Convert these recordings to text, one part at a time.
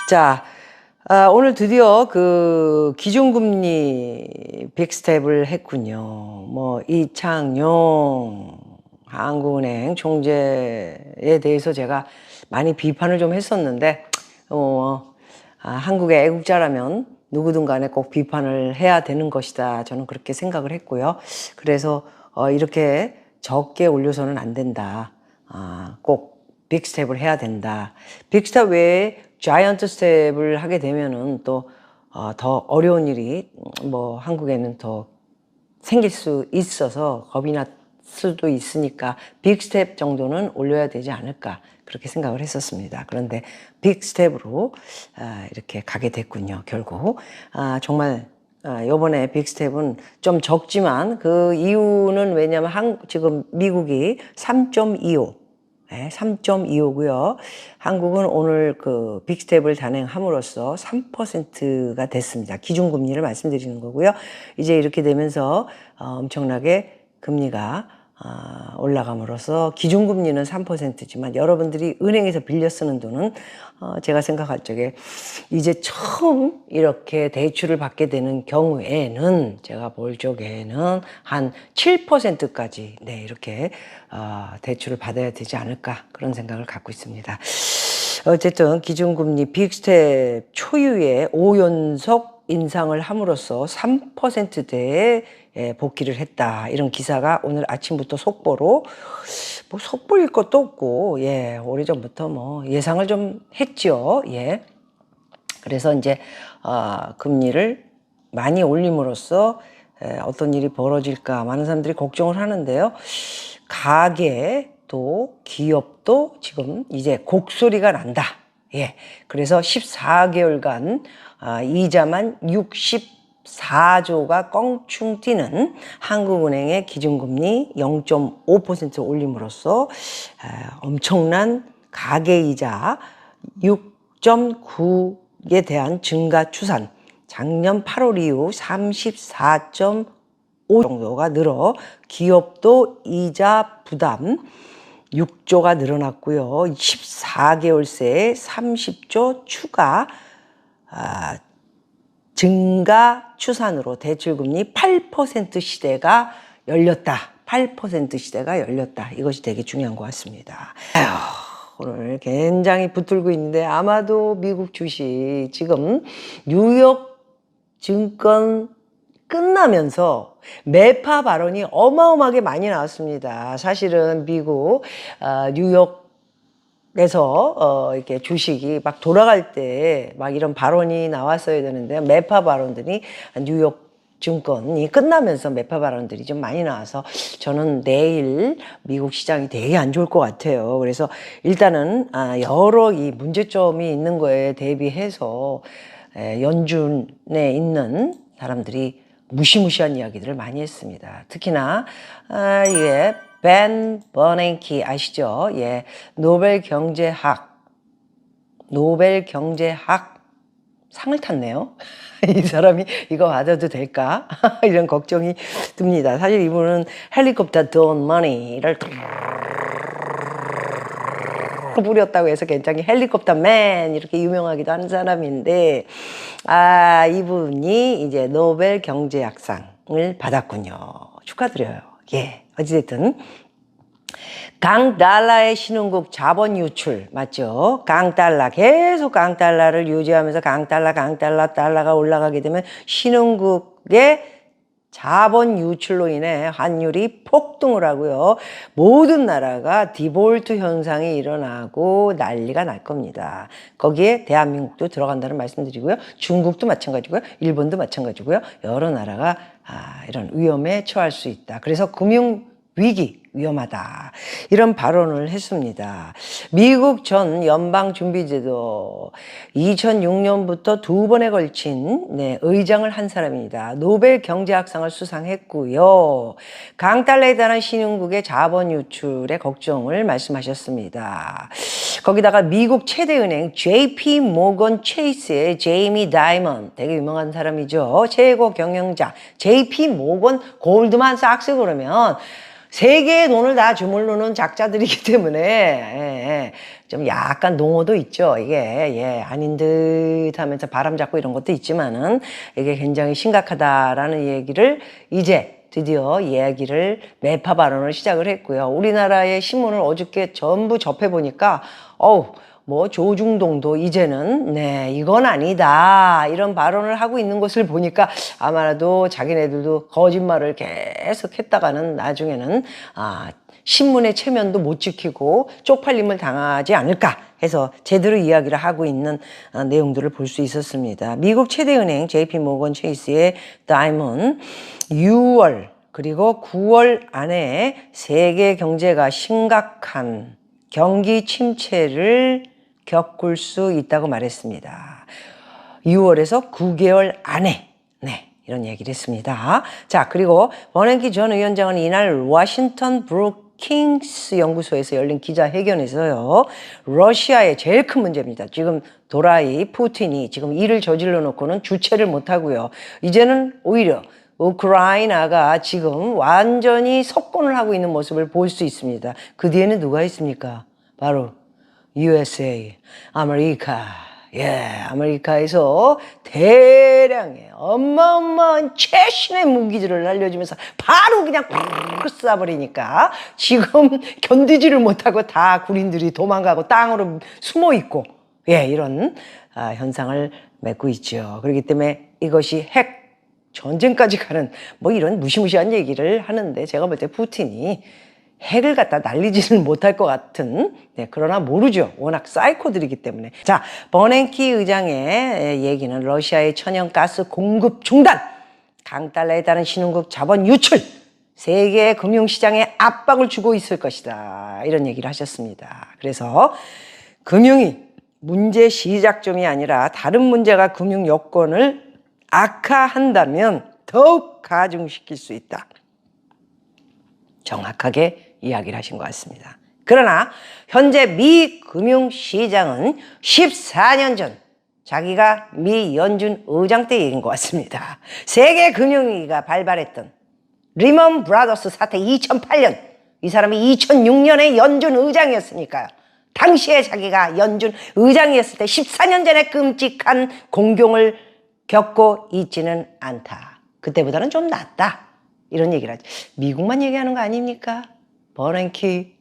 자, 오늘 드디어 그 기준금리 빅스텝을 했군요. 뭐 이창용 한국은행 총재에 대해서 제가 많이 비판을 좀 했었는데, 한국의 애국자라면 누구든 간에 꼭 비판을 해야 되는 것이다. 저는 그렇게 생각을 했고요. 그래서 이렇게 적게 올려서는 안 된다. 꼭 빅스텝을 해야 된다. 빅스텝 외에 자이언트 스텝을 하게 되면은 또 더 어려운 일이 뭐 한국에는 더 생길 수 있어서 겁이 날 수도 있으니까 빅스텝 정도는 올려야 되지 않을까 그렇게 생각을 했었습니다. 그런데 빅스텝으로 이렇게 가게 됐군요. 결국 정말 요번에 빅스텝은 좀 적지만 그 이유는 왜냐면 지금 미국이 3.25 네, 3.25고요. 한국은 오늘 그 빅스텝을 단행함으로써 3%가 됐습니다. 기준금리를 말씀드리는 거고요. 이제 이렇게 되면서 엄청나게 금리가 올라감으로써 기준금리는 3%지만 여러분들이 은행에서 빌려 쓰는 돈은 제가 생각할 적에 이제 처음 이렇게 대출을 받게 되는 경우에는 제가 볼 적에는 한 7%까지 네, 이렇게 대출을 받아야 되지 않을까 그런 생각을 갖고 있습니다. 어쨌든 기준금리 빅스텝 초유의 5연속 인상을 함으로써 3%대에 복귀를 했다. 이런 기사가 오늘 아침부터 속보로 뭐 속보일 것도 없고 오래전부터 뭐 예상을 좀 했죠. 그래서 이제 금리를 많이 올림으로써 어떤 일이 벌어질까 많은 사람들이 걱정을 하는데요. 가계도 기업도 지금 이제 곡소리가 난다. 그래서 14개월간 이자만 64조가 껑충 뛰는 한국은행의 기준금리 0.5% 올림으로써 엄청난 가계이자 6.9에 대한 증가 추산, 작년 8월 이후 34.5 정도가 늘어 기업도 이자 부담 6조가 늘어났고요. 14개월 새에 30조 추가 증가 추산으로 대출금리 8% 시대가 열렸다. 8% 시대가 열렸다. 이것이 되게 중요한 것 같습니다. 오늘 굉장히 붙들고 있는데 아마도 미국 주식 지금 뉴욕 증권 끝나면서 매파 발언이 어마어마하게 많이 나왔습니다. 사실은 미국 뉴욕에서 이렇게 주식이 막 돌아갈 때 막 이런 발언이 나왔어야 되는데 매파 발언들이 뉴욕 증권이 끝나면서 매파 발언들이 좀 많이 나와서 저는 내일 미국 시장이 되게 안 좋을 것 같아요. 그래서 일단은 여러 이 문제점이 있는 거에 대비해서 연준에 있는 사람들이 무시무시한 이야기들을 많이 했습니다. 특히나 벤 버냉키 아시죠? 노벨 경제학 상을 탔네요. 이 사람이 이거 받아도 될까? 이런 걱정이 듭니다. 사실 이분은 헬리콥터 돈 머니를 뿌렸다고 해서 굉장히 헬리콥터 맨 이렇게 유명하기도 하는 사람인데 이분이 이제 노벨 경제학상을 받았군요. 축하드려요. 어찌됐든 강달러의 신흥국 자본 유출 맞죠? 강달러 계속 강달러를 유지하면서 달러가 올라가게 되면 신흥국의 자본 유출로 인해 환율이 폭등을 하고요. 모든 나라가 디볼트 현상이 일어나고 난리가 날 겁니다. 거기에 대한민국도 들어간다는 말씀드리고요. 중국도 마찬가지고요. 일본도 마찬가지고요. 여러 나라가 이런 위험에 처할 수 있다. 그래서 금융위기 위험하다. 이런 발언을 했습니다. 미국 전 연방준비제도 2006년부터 2번에 걸친 의장을 한 사람입니다. 노벨 경제학상을 수상했고요. 강달러에 대한 신흥국의 자본 유출의 걱정을 말씀하셨습니다. 거기다가 미국 최대 은행 JP 모건 체이스의 제이미 다이먼 되게 유명한 사람이죠. 최고 경영자 JP 모건 골드만 삭스 그러면 세계의 돈을 다 주물르는 작자들이기 때문에 좀 약간 농어도 있죠. 이게 아닌 듯 하면서 바람 잡고 이런 것도 있지만은 이게 굉장히 심각하다라는 얘기를 이제 드디어 이야기를 매파 발언을 시작을 했고요. 우리나라의 신문을 어저께 전부 접해보니까 뭐 조중동도 이제는 이건 아니다 이런 발언을 하고 있는 것을 보니까 아마도 자기네들도 거짓말을 계속 했다가는 나중에는 신문의 체면도 못 지키고 쪽팔림을 당하지 않을까 해서 제대로 이야기를 하고 있는 내용들을 볼 수 있었습니다. 미국 최대 은행 JP 모건 체이스의 다이몬 6월 그리고 9월 안에 세계 경제가 심각한 경기 침체를 겪을 수 있다고 말했습니다. 6월에서 9개월 안에 이런 얘기를 했습니다. 자, 그리고 버냉키 전 위원장은 이날 워싱턴 브루킹스 연구소에서 열린 기자회견에서요. 러시아의 제일 큰 문제입니다. 지금 도라이 푸틴이 지금 일을 저질러 놓고는 주체를 못하고요. 이제는 오히려 우크라이나가 지금 완전히 석권을 하고 있는 모습을 볼 수 있습니다. 그 뒤에는 누가 있습니까? 바로 USA, 아메리카. 아메리카에서 대량의 어마어마한 최신의 무기들을 날려주면서 바로 그냥 쏴버리니까 지금 견디지를 못하고 다 군인들이 도망가고 땅으로 숨어 있고 이런 현상을 맺고 있죠. 그렇기 때문에 이것이 핵 전쟁까지 가는 뭐 이런 무시무시한 얘기를 하는데 제가 볼 때 푸틴이 핵을 갖다 날리지는 못할 것 같은 그러나 모르죠. 워낙 사이코들이기 때문에. 자, 버냉키 의장의 얘기는 러시아의 천연가스 공급 중단, 강달러에 따른 신흥국 자본 유출, 세계 금융시장에 압박을 주고 있을 것이다. 이런 얘기를 하셨습니다. 그래서 금융이 문제 시작점이 아니라 다른 문제가 금융 여건을 악화한다면 더욱 가중시킬 수 있다. 정확하게 이야기를 하신 것 같습니다. 그러나 현재 미 금융시장은 14년 전 자기가 미 연준 의장 때 얘기인 것 같습니다. 세계 금융위기가 발발했던 리먼 브라더스 사태 2008년 이 사람이 2006년에 연준 의장이었으니까요. 당시에 자기가 연준 의장이었을 때 14년 전에 끔찍한 공경을 겪고 있지는 않다. 그때보다는 좀 낫다. 이런 얘기를 하죠. 미국만 얘기하는 거 아닙니까? 버냉키,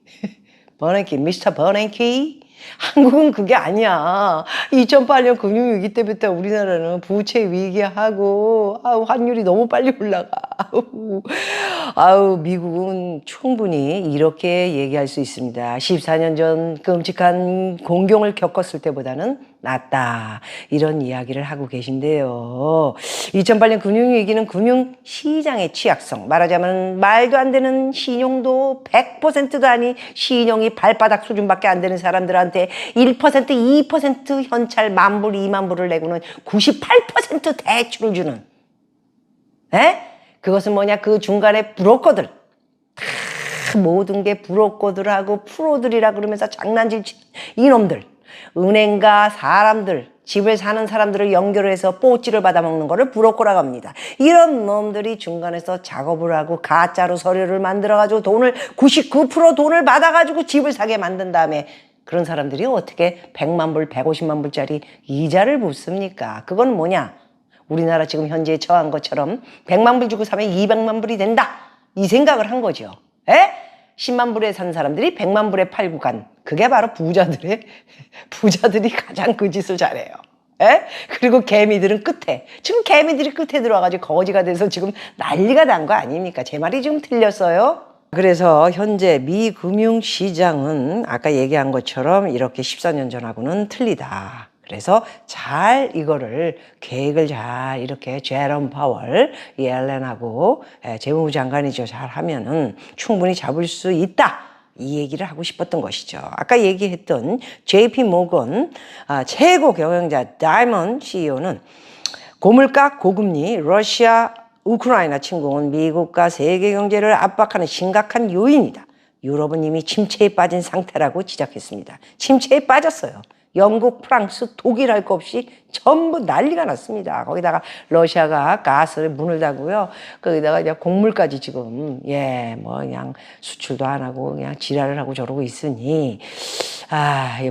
미스터 버냉키. 한국은 그게 아니야. 2008년 금융위기 때부터 우리나라는 부채 위기하고 환율이 너무 빨리 올라가. 미국은 충분히 이렇게 얘기할 수 있습니다. 14년 전 끔찍한 공경을 겪었을 때보다는 낫다. 이런 이야기를 하고 계신데요. 2008년 금융위기는 금융시장의 취약성, 말하자면 말도 안 되는 신용도 100%도 아닌 신용이 발바닥 수준밖에 안 되는 사람들한테 1%, 2% 현찰 10,000불, 20,000불을 내고는 98% 대출을 주는 그것은 뭐냐? 그 중간에 브로커들 모든 게 브로커들하고 프로들이라 그러면서 장난질 이놈들 은행과 사람들 집을 사는 사람들을 연결해서 뽀찌를 받아먹는 거를 브로커라고 합니다. 이런 놈들이 중간에서 작업을 하고 가짜로 서류를 만들어가지고 돈을 99% 돈을 받아가지고 집을 사게 만든 다음에 그런 사람들이 어떻게 100만 불, 150만 불짜리 이자를 붓습니까? 그건 뭐냐? 우리나라 지금 현재 처한 것처럼 100만 불 주고 사면 200만 불이 된다. 이 생각을 한 거죠. 10만 불에 산 사람들이 100만 불에 팔고 간. 그게 바로 부자들이 가장 그 짓을 잘해요. 그리고 개미들은 끝에. 지금 개미들이 끝에 들어와가지고 거지가 돼서 지금 난리가 난 거 아닙니까? 제 말이 지금 틀렸어요? 그래서 현재 미 금융시장은 아까 얘기한 것처럼 이렇게 14년 전하고는 틀리다. 그래서 잘 이거를 계획을 잘 이렇게 제롬 파월, 옐렌하고 재무부 장관이죠. 잘 하면은 충분히 잡을 수 있다. 이 얘기를 하고 싶었던 것이죠. 아까 얘기했던 JP 모건 최고 경영자 다이먼 CEO는 고물가, 고금리, 러시아, 우크라이나 침공은 미국과 세계 경제를 압박하는 심각한 요인이다. 유럽은 이미 침체에 빠진 상태라고 지적했습니다. 침체에 빠졌어요. 영국, 프랑스, 독일 할 거 없이 전부 난리가 났습니다. 거기다가 러시아가 가스를 문을 닫고요. 거기다가 이제 곡물까지 지금, 뭐 그냥 수출도 안 하고 그냥 지랄을 하고 저러고 있으니,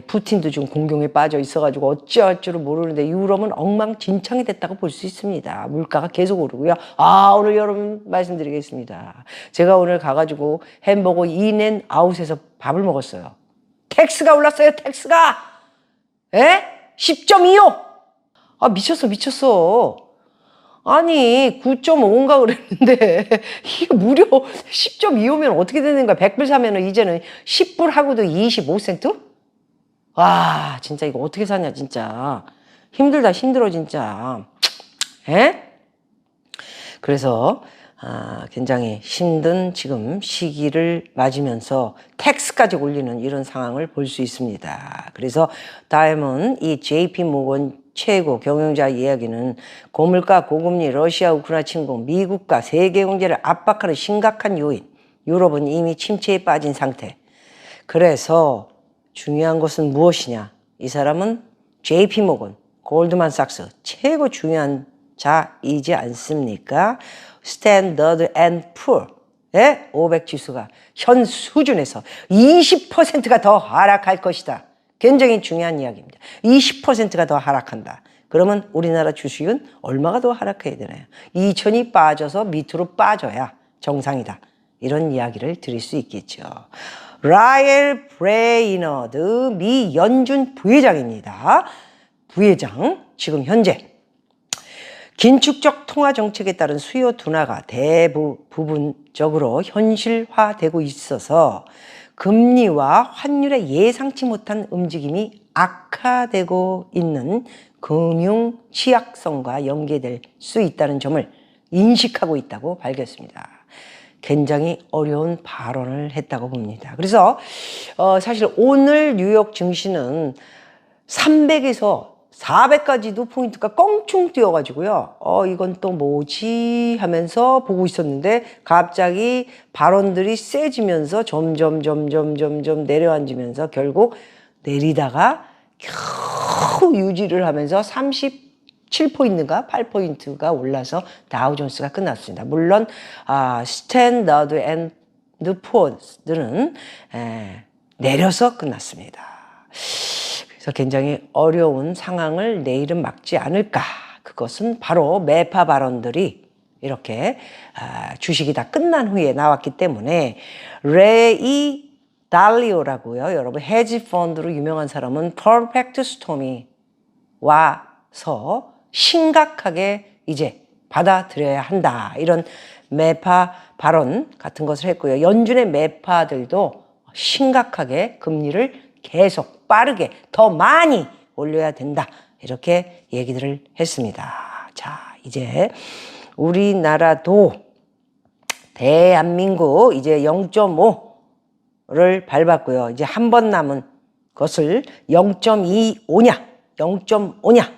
푸틴도 지금 공경에 빠져 있어가지고 어찌할 줄을 모르는데 유럽은 엉망진창이 됐다고 볼 수 있습니다. 물가가 계속 오르고요. 오늘 여러분 말씀드리겠습니다. 제가 오늘 가가지고 햄버거 인앤 아웃에서 밥을 먹었어요. 텍스가 올랐어요, 텍스가! 10.25! 미쳤어. 아니, 9.5인가 그랬는데, 이게 무려 10.25면 어떻게 되는 거야? 100불 사면은 이제는 10불 하고도 25센트? 와, 진짜 이거 어떻게 사냐, 진짜. 힘들어, 진짜. 그래서, 굉장히 힘든 지금 시기를 맞으면서 텍스까지 올리는 이런 상황을 볼 수 있습니다. 그래서 다음은 이 JP 모건 최고 경영자 이야기는 고물가, 고금리, 러시아, 우크라이나 침공, 미국과 세계 경제를 압박하는 심각한 요인, 유럽은 이미 침체에 빠진 상태. 그래서 중요한 것은 무엇이냐? 이 사람은 JP 모건, 골드만삭스 최고 중요한 자이지 않습니까? 스탠더드 앤 푸어 500 지수가 현 수준에서 20%가 더 하락할 것이다. 굉장히 중요한 이야기입니다. 20%가 더 하락한다. 그러면 우리나라 주식은 얼마가 더 하락해야 되나요? 2천이 빠져서 밑으로 빠져야 정상이다. 이런 이야기를 드릴 수 있겠죠. 라엘 브레이너드 미 연준 부회장입니다. 부회장 지금 현재 긴축적 통화 정책에 따른 수요 둔화가 부분적으로 현실화되고 있어서 금리와 환율의 예상치 못한 움직임이 악화되고 있는 금융 취약성과 연계될 수 있다는 점을 인식하고 있다고 밝혔습니다. 굉장히 어려운 발언을 했다고 봅니다. 그래서 사실 오늘 뉴욕 증시는 300에서 400까지도 포인트가 껑충 뛰어가지고요. 이건 또 뭐지 하면서 보고 있었는데 갑자기 발언들이 세지면서 점점 내려앉으면서 결국 내리다가 겨우 유지를 하면서 37포인트가 8포인트가 올라서 다우존스가 끝났습니다. 물론 스탠더드 앤드 푸어들은 내려서 끝났습니다. 그래서 굉장히 어려운 상황을 내일은 막지 않을까. 그것은 바로 매파 발언들이 이렇게 주식이 다 끝난 후에 나왔기 때문에 레이 달리오라고요. 여러분 헤지 펀드로 유명한 사람은 퍼펙트 스톰이 와서 심각하게 이제 받아들여야 한다. 이런 매파 발언 같은 것을 했고요. 연준의 매파들도 심각하게 금리를 계속 빠르게 더 많이 올려야 된다. 이렇게 얘기들을 했습니다. 자, 이제 우리나라도 대한민국 이제 0.5를 밟았고요. 이제 한 번 남은 것을 0.25냐, 0.5냐